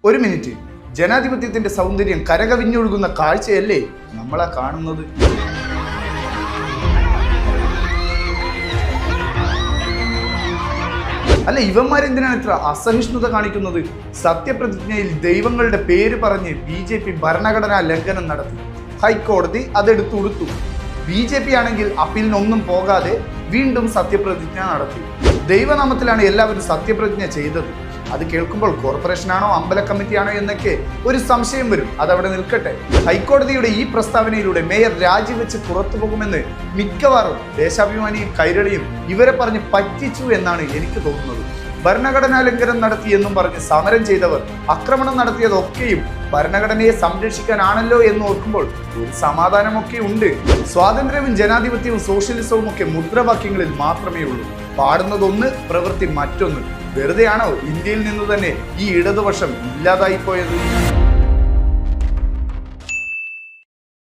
ഒരു മിനിറ്റ്, ജനാധിപത്യത്തിന്റെ സൗന്ദര്യം കരകവിഞ്ഞൊഴുകുന്ന കാഴ്ചയല്ലേ നമ്മളാ കാണുന്നത്? അല്ല, ഇവന്മാരെന്തിനാണ് ഇത്ര അസഹിഷ്ണുത കാണിക്കുന്നത്? സത്യപ്രതിജ്ഞയിൽ ദൈവങ്ങളുടെ പേര് പറഞ്ഞ് BJP ഭരണഘടനാ ലംഘനം നടത്തി. ഹൈക്കോടതി അതെടുത്തു കൊടുത്തു. BJP ആണെങ്കിൽ അപ്പീലിനൊന്നും പോകാതെ വീണ്ടും സത്യപ്രതിജ്ഞ നടത്തി. ദൈവനാമത്തിലാണ് എല്ലാവരും സത്യപ്രതിജ്ഞ ചെയ്തത്. അത് കേൾക്കുമ്പോൾ കോർപ്പറേഷനാണോ അമ്പല കമ്മിറ്റിയാണോ എന്നൊക്കെ ഒരു സംശയം വരും. അതവിടെ നിൽക്കട്ടെ. ഹൈക്കോടതിയുടെ ഈ പ്രസ്താവനയിലൂടെ മേയർ രാജിവെച്ച് പുറത്തു പോകുമെന്ന് മിക്കവാറും ദേശാഭിമാനിയും കൈരളിയും ഇവരെ പറഞ്ഞ് പറ്റിച്ചു എന്നാണ് എനിക്ക് തോന്നുന്നത്. ഭരണഘടനാ ലംഘനം നടത്തി എന്നും പറഞ്ഞ് സമരം ചെയ്തവർ ആക്രമണം നടത്തിയതൊക്കെയും ഭരണഘടനയെ സംരക്ഷിക്കാനാണല്ലോ എന്ന് ഓർക്കുമ്പോൾ ഒരു സമാധാനമൊക്കെ ഉണ്ട്. സ്വാതന്ത്ര്യവും ജനാധിപത്യവും സോഷ്യലിസവും ഒക്കെ മുദ്രാവാക്യങ്ങളിൽ മാത്രമേ ഉള്ളൂ. പാടുന്നതൊന്ന്, പ്രവൃത്തി മറ്റൊന്ന്. വെറുതെയാണോ ഇന്ത്യയിൽ നിന്ന് തന്നെ ഈ ഇടതുപക്ഷം ഇല്ലാതായി പോയത്?